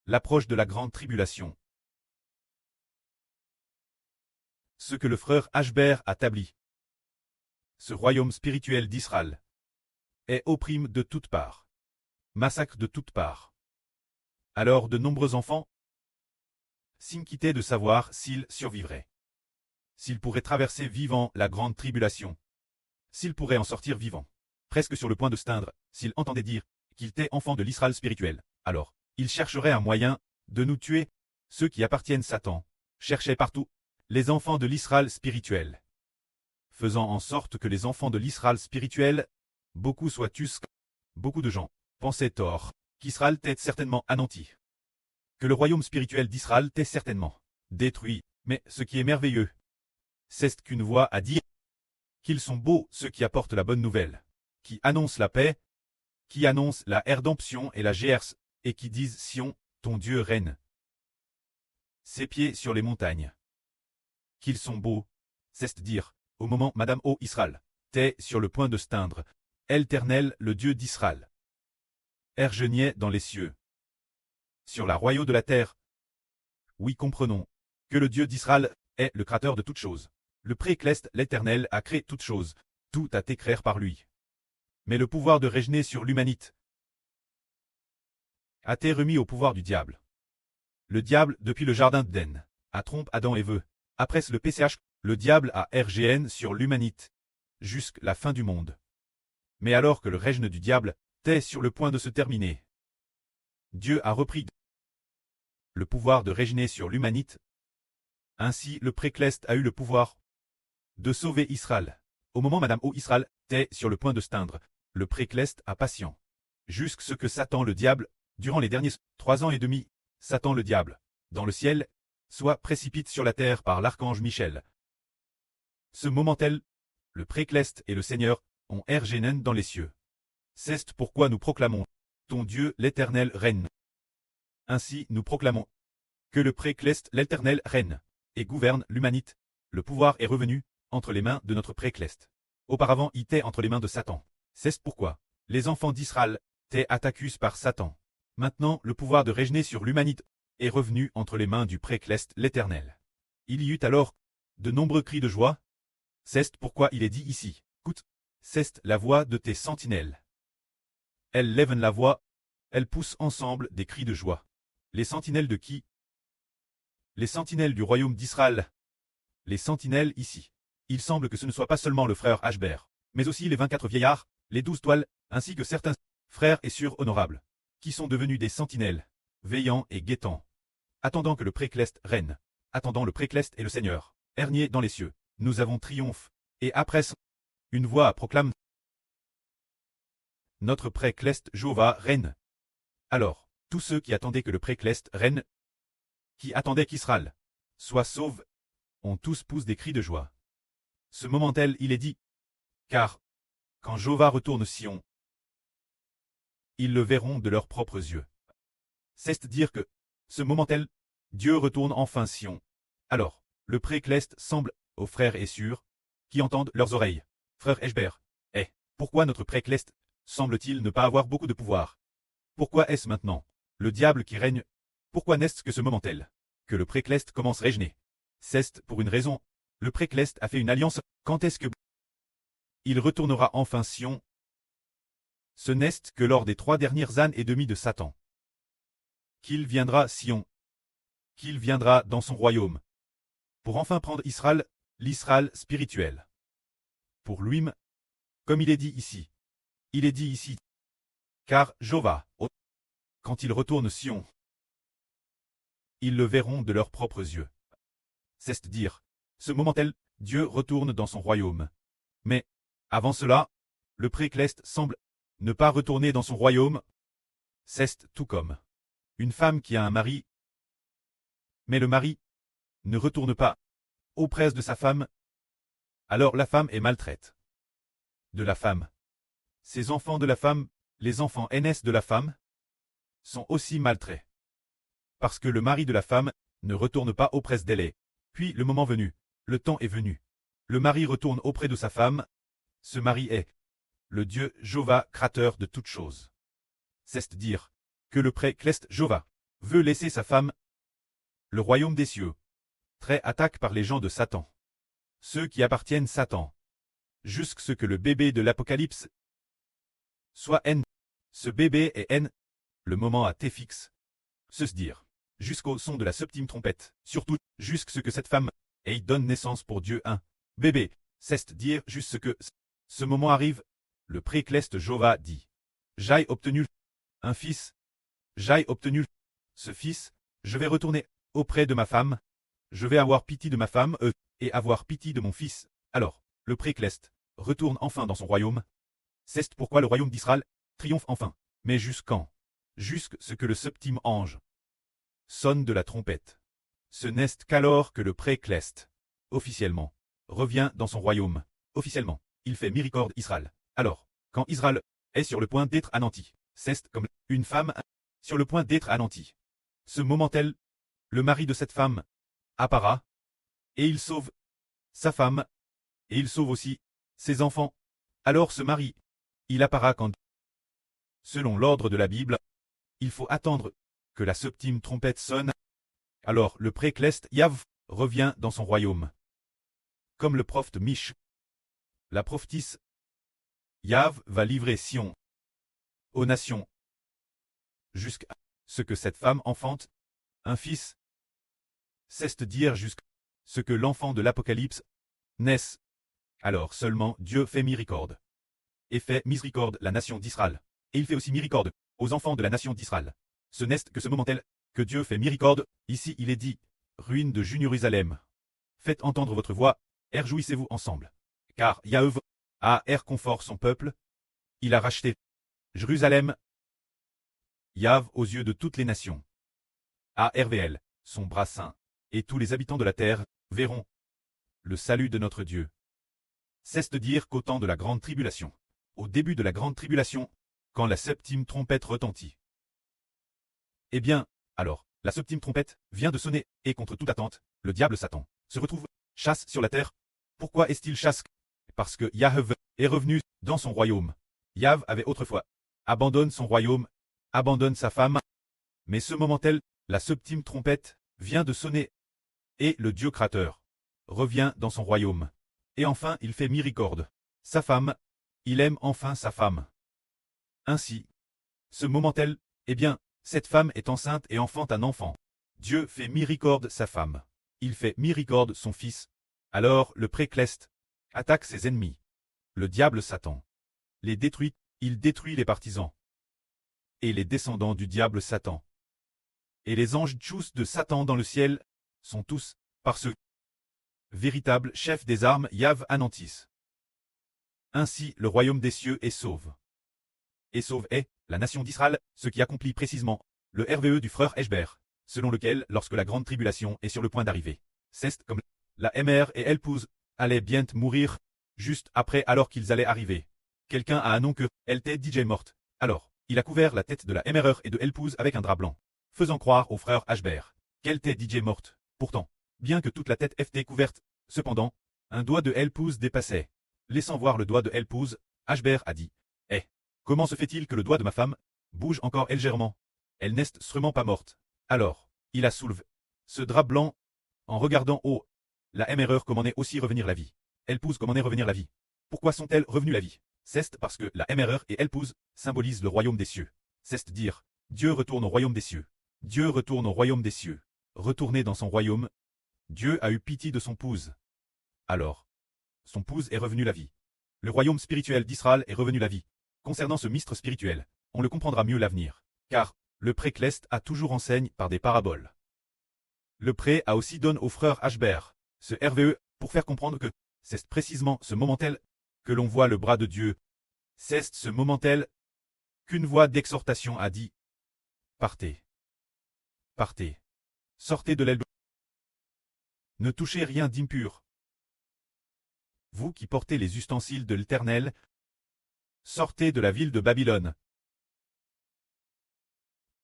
l'approche de la grande tribulation. Ce que le frère Ashbert a établi. Ce royaume spirituel d'Israël est opprimé de toutes parts. Massacre de toutes parts. Alors de nombreux enfants s'inquiétaient de savoir s'ils survivraient. S'ils pourraient traverser vivants la grande tribulation. S'ils pourraient en sortir vivants. Presque sur le point de s'éteindre, s'ils entendaient dire qu'ils étaient enfants de l'Israël spirituel. Alors, ils chercheraient un moyen de nous tuer. Ceux qui appartiennent Satan cherchaient partout les enfants de l'Israël spirituel. Faisant en sorte que les enfants de l'Israël spirituel, beaucoup soient tués. Beaucoup de gens pensaient tort qu'Israël était certainement anéanti. Que le royaume spirituel d'Israël était certainement détruit. Mais ce qui est merveilleux, c'est qu'une voix a dit qu'ils sont beaux ceux qui apportent la bonne nouvelle, qui annoncent la paix, qui annoncent la rédemption et la GRS, et qui disent Sion, ton Dieu règne. Ses pieds sur les montagnes. Qu'ils sont beaux, c'est dire, au moment Madame O Israël, t'es sur le point de s'éteindre, Éternel le Dieu d'Israël. Ergenier dans les cieux. Sur la royaume de la terre. Oui, comprenons que le Dieu d'Israël est le créateur de toutes choses. Le Précleste, l'Éternel, a créé toutes choses. Tout a été créé par lui. Mais le pouvoir de régner sur l'humanité a été remis au pouvoir du diable. Le diable, depuis le jardin d'Éden, a trompé Adam et Ève. Après le PCH, le diable a RGN sur l'humanité, jusqu'à la fin du monde. Mais alors que le règne du diable était sur le point de se terminer, Dieu a repris le pouvoir de régner sur l'humanité. Ainsi, le Précleste a eu le pouvoir de sauver Israël. Au moment Madame O Israël était sur le point de s'éteindre, le Précleste a patient. Jusqu'à ce que Satan le diable, durant les derniers 3 ans et demi, Satan le diable, dans le ciel, soit précipité sur la terre par l'archange Michel. Ce moment-tel, le Précleste et le Seigneur ont RGN dans les cieux. C'est pourquoi nous proclamons ton Dieu l'Éternel règne. Ainsi nous proclamons que le Précleste l'Éternel règne et gouverne l'humanité. Le pouvoir est revenu entre les mains de notre Précleste. Auparavant il était entre les mains de Satan. C'est pourquoi les enfants d'Israël étaient attaqués par Satan. Maintenant le pouvoir de régner sur l'humanité est revenu entre les mains du Précleste l'Éternel. Il y eut alors de nombreux cris de joie. C'est pourquoi il est dit ici, écoute, c'est la voix de tes sentinelles. Elles lèvent la voix, elles poussent ensemble des cris de joie. Les sentinelles de qui? Les sentinelles du royaume d'Israël. Les sentinelles ici. Il semble que ce ne soit pas seulement le frère Ashbert, mais aussi les 24 vieillards, les 12 toiles, ainsi que certains frères et sœurs honorables, qui sont devenus des sentinelles, veillant et guettant, attendant que le Précleste règne, attendant le Précleste et le Seigneur, hernier dans les cieux. Nous avons triomphe, et après une voix proclame notre Précleste Jéhovah règne. Alors, tous ceux qui attendaient que le Précleste règne, qui attendaient qu'Israël soit sauve, ont tous poussé des cris de joie. Ce moment-tel, il est dit, car, quand Jéhovah retourne Sion, ils le verront de leurs propres yeux. C'est dire que, ce moment-tel, Dieu retourne enfin Sion. Alors, le Précleste semble aux frères et sœurs, qui entendent leurs oreilles. Frère Ashbert, pourquoi notre Précleste semble-t-il ne pas avoir beaucoup de pouvoir? Pourquoi est-ce maintenant le diable qui règne? Pourquoi n'est-ce que ce moment-tel que le Précleste commence à régner? C'est pour une raison. Le Précleste a fait une alliance. Quand est-ce que il retournera enfin Sion? Ce n'est que lors des 3 dernières années et demie de Satan qu'il viendra Sion, qu'il viendra dans son royaume, pour enfin prendre Israël, l'Israël spirituel. Pour lui-même, comme il est dit ici. Il est dit ici. Car Jéhovah, quand il retourne Sion, ils le verront de leurs propres yeux. C'est dire, ce moment-tel, Dieu retourne dans son royaume. Mais, avant cela, le Précleste semble ne pas retourner dans son royaume. C'est tout comme une femme qui a un mari, mais le mari ne retourne pas auprès de sa femme. Alors la femme est maltraite de la femme. Ses enfants de la femme, les enfants aînés de la femme, sont aussi maltraités. Parce que le mari de la femme ne retourne pas auprès d'elle. Puis le moment venu, le temps est venu. Le mari retourne auprès de sa femme. Ce mari est le Dieu Jéhovah, créateur de toutes choses. C'est dire que le Précleste Jéhovah veut laisser sa femme. Le royaume des cieux. Très attaque par les gens de Satan. Ceux qui appartiennent Satan. Jusque ce que le bébé de l'Apocalypse soit N. Ce bébé est N. Le moment à T fixe. Se dire. Jusqu'au son de la septième trompette. Surtout, jusque ce que cette femme et donne naissance pour Dieu un bébé. C'est dire juste ce que ce moment arrive. Le précleste Jova dit. J'aille obtenu un fils. J'aille obtenu ce fils. Je vais retourner auprès de ma femme. Je vais avoir pitié de ma femme, et avoir pitié de mon fils. Alors, le précleste retourne enfin dans son royaume. C'est pourquoi le royaume d'Israël triomphe enfin. Mais jusqu'quand? Jusque ce que le septième ange sonne de la trompette. Ce n'est qu'alors que le précleste, officiellement, revient dans son royaume. Officiellement, il fait miséricorde Israël. Alors, quand Israël est sur le point d'être anéanti, c'est comme une femme sur le point d'être anéantie. Ce moment-là, le mari de cette femme apparaît, et il sauve sa femme, et il sauve aussi ses enfants. Alors ce mari, il apparaît quand, selon l'ordre de la Bible, il faut attendre que la septième trompette sonne. Alors le précleste Yav revient dans son royaume. Comme le prophète Mich, la prophétisse, Yav va livrer Sion aux nations, jusqu'à ce que cette femme enfante un fils. C'est dire jusqu'à ce que l'enfant de l'Apocalypse naisse. Alors seulement Dieu fait miséricorde. Et fait miséricorde la nation d'Israël. Et il fait aussi miséricorde aux enfants de la nation d'Israël. Ce n'est que ce moment-là que Dieu fait miséricorde. Ici il est dit, ruine de Jérusalem. Faites entendre votre voix, et réjouissez-vous ensemble. Car Yahweh a confort son peuple. Il a racheté Jérusalem. Yav aux yeux de toutes les nations. ARVL, son bras saint, et tous les habitants de la terre verront le salut de notre Dieu. C'est de dire qu'au temps de la grande tribulation, au début de la grande tribulation, quand la septième trompette retentit. Eh bien, alors, la septième trompette vient de sonner, et contre toute attente, le diable Satan se retrouve chasse sur la terre. Pourquoi est-il chasse? Parce que Yahweh est revenu dans son royaume. Yav avait autrefois abandonne son royaume, abandonne sa femme. Mais ce moment-là, la septième trompette vient de sonner, et le Dieu créateur revient dans son royaume. Et enfin il fait miséricorde. Sa femme, il aime enfin sa femme. Ainsi, ce moment-là, eh bien, cette femme est enceinte et enfante un enfant. Dieu fait miséricorde sa femme. Il fait miséricorde son fils. Alors le précleste attaque ses ennemis. Le diable Satan les détruit, il détruit les partisans. Et les descendants du diable Satan. Et les anges tchous de Satan dans le ciel sont tous, par ce véritable chef des armes Yav anéantis. Ainsi le royaume des cieux est sauve. Et sauve est, la nation d'Israël, ce qui accomplit précisément le RVE du frère Eshber, selon lequel, lorsque la grande tribulation est sur le point d'arriver, c'est comme la mère et l'épouse allaient bien mourir, juste après alors qu'ils allaient arriver. Quelqu'un a un nom que elle était DJ morte. Alors, il a couvert la tête de la mère et de l'épouse avec un drap blanc, faisant croire au frère Eshber qu'elle était DJ morte. Pourtant, bien que toute la tête était couverte, cependant, un doigt de l'épouse dépassait. Laissant voir le doigt de l'épouse, Eshber a dit, « Eh, comment se fait-il que le doigt de ma femme bouge encore légèrement? Elle n'est sûrement pas morte. » Alors, il a soulevé ce drap blanc, en regardant haut. La mère commandait aussi revenir la vie. L'épouse commandait revenir la vie. Pourquoi sont-elles revenues la vie? C'est parce que la mère et l'épouse symbolisent le royaume des cieux. C'est dire, Dieu retourne au royaume des cieux. Dieu retourne au royaume des cieux. Retourné dans son royaume, Dieu a eu pitié de son épouse. Alors, son épouse est revenue la vie. Le royaume spirituel d'Israël est revenu la vie. Concernant ce mystre spirituel, on le comprendra mieux l'avenir. Car, le précleste a toujours enseigne par des paraboles. Le pré a aussi donné au frère Eshber ce RVE pour faire comprendre que c'est précisément ce moment-là que l'on voit le bras de Dieu. C'est ce moment-là qu'une voix d'exhortation a dit, « Partez, partez, sortez de l'aile. Ne touchez rien d'impur. Vous qui portez les ustensiles de l'Éternel, sortez de la ville de Babylone.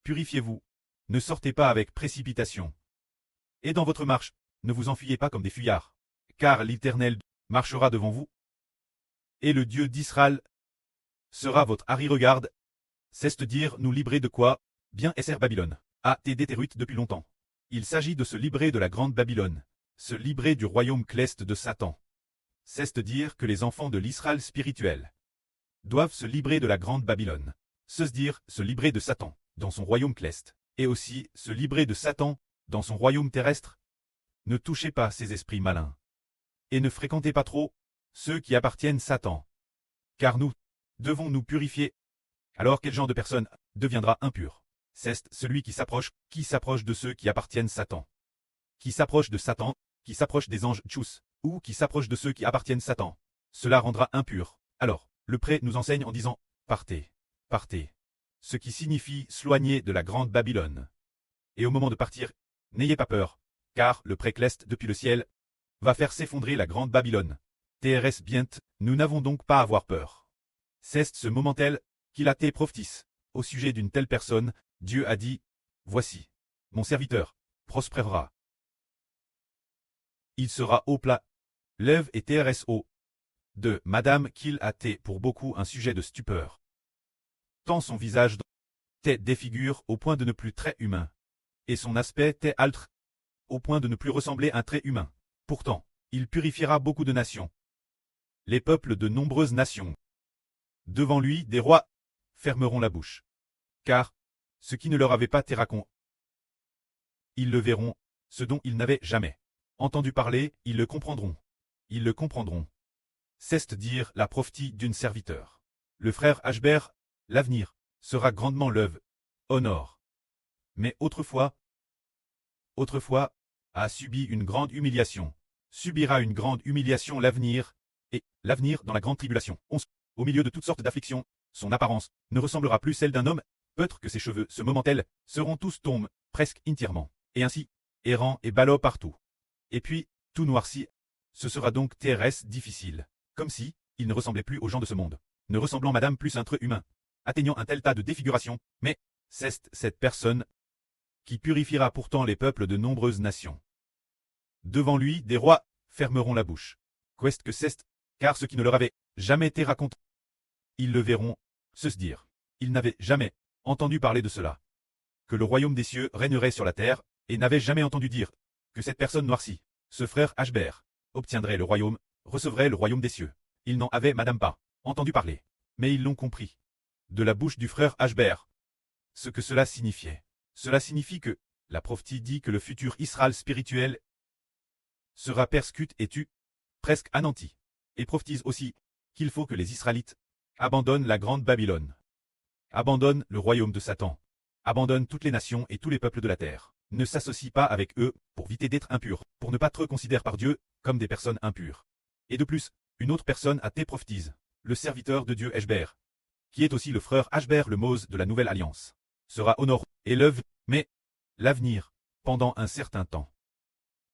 Purifiez-vous, ne sortez pas avec précipitation. Et dans votre marche, ne vous enfuyez pas comme des fuyards, car l'Éternel marchera devant vous. Et le Dieu d'Israël sera votre arrière-garde. C'est-à-dire nous libérer de quoi? Bien esser Babylone. a été détruite depuis longtemps. Il s'agit de se libérer de la grande Babylone, se libérer du royaume céleste de Satan. C'est dire que les enfants de l'Israël spirituel doivent se libérer de la grande Babylone. C'est dire se libérer de Satan, dans son royaume céleste, et aussi se libérer de Satan, dans son royaume terrestre. Ne touchez pas ces esprits malins. Et ne fréquentez pas trop ceux qui appartiennent Satan. Car nous devons nous purifier. Alors quel genre de personne deviendra impur? C'est celui qui s'approche de ceux qui appartiennent Satan. Qui s'approche de Satan, qui s'approche des anges tchous, ou qui s'approche de ceux qui appartiennent Satan. Cela rendra impur. Alors, le prêtre nous enseigne en disant « Partez, partez », ce qui signifie s'éloigner de la grande Babylone. Et au moment de partir, n'ayez pas peur, car le prêtre céleste depuis le ciel va faire s'effondrer la grande Babylone. TRS bien, nous n'avons donc pas à avoir peur. C'est ce moment tel qu'il a été prophétisé au sujet d'une telle personne. Dieu a dit « Voici, mon serviteur prospérera. Il sera au plat. » Lève et TRSO. De Madame qu'il a été pour beaucoup un sujet de stupeur. Tant son visage était défigure au point de ne plus très humain. Et son aspect était altre, au point de ne plus ressembler à un trait humain. Pourtant, il purifiera beaucoup de nations. Les peuples de nombreuses nations. Devant lui, des rois fermeront la bouche. Car, ce qui ne leur avait pas été raconté, ils le verront, ce dont ils n'avaient jamais entendu parler, ils le comprendront. Ils le comprendront. C'est dire la prophétie d'une serviteur. Le frère Ashbert, l'avenir, sera grandement l'œuvre, honor. Mais autrefois, a subi une grande humiliation, subira une grande humiliation l'avenir, et l'avenir dans la grande tribulation. Au milieu de toutes sortes d'afflictions, son apparence ne ressemblera plus celle d'un homme, peut-être que ses cheveux, ce moment tel, seront tous tombés, presque entièrement, et ainsi, errant et ballot partout. Et puis, tout noirci, ce sera donc TRS difficile, comme si, il ne ressemblait plus aux gens de ce monde, ne ressemblant madame plus à un trait humain, atteignant un tel tas de défiguration, mais, c'est cette personne qui purifiera pourtant les peuples de nombreuses nations. Devant lui, des rois fermeront la bouche. Qu'est-ce que c'est, car ce qui ne leur avait jamais été raconté, ils le verront, se dire. Ils n'avaient jamais entendu parler de cela. Que le royaume des cieux régnerait sur la terre, et n'avaient jamais entendu dire que cette personne noircie, ce frère Ashbert, obtiendrait le royaume, recevrait le royaume des cieux. Ils n'en avaient madame pas entendu parler, mais ils l'ont compris. De la bouche du frère Ashbert. Ce que cela signifiait. Cela signifie que la prophétie dit que le futur Israël spirituel sera persécuté et tué, presque anéanti, et prophétise aussi qu'il faut que les Israélites abandonnent la grande Babylone, abandonnent le royaume de Satan, abandonnent toutes les nations et tous les peuples de la terre, ne s'associent pas avec eux pour éviter d'être impurs, pour ne pas être considérés par Dieu comme des personnes impures. Et de plus, une autre personne a été prophétise, le serviteur de Dieu Ashbert, qui est aussi le frère Ashbert le Mose de la Nouvelle Alliance, sera honoré et l'œuvre, mais l'avenir, pendant un certain temps.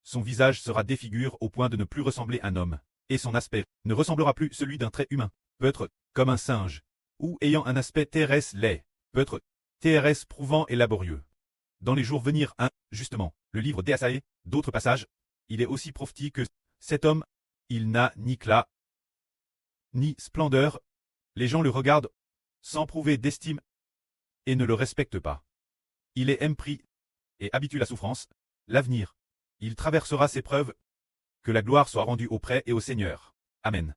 Son visage sera défiguré au point de ne plus ressembler à un homme, et son aspect ne ressemblera plus celui d'un trait humain, peut-être comme un singe, ou ayant un aspect terrestre laid, peut-être terrestre prouvant et laborieux. Dans les jours venir, justement, le livre d'Ésaïe, d'autres passages, il est aussi prophétique que cet homme, il n'a ni éclat, ni splendeur, les gens le regardent sans prouver d'estime et ne le respectent pas. Il est mépris et habitue la souffrance, l'avenir. Il traversera ses preuves. Que la gloire soit rendue au prêtre et au Seigneur. Amen.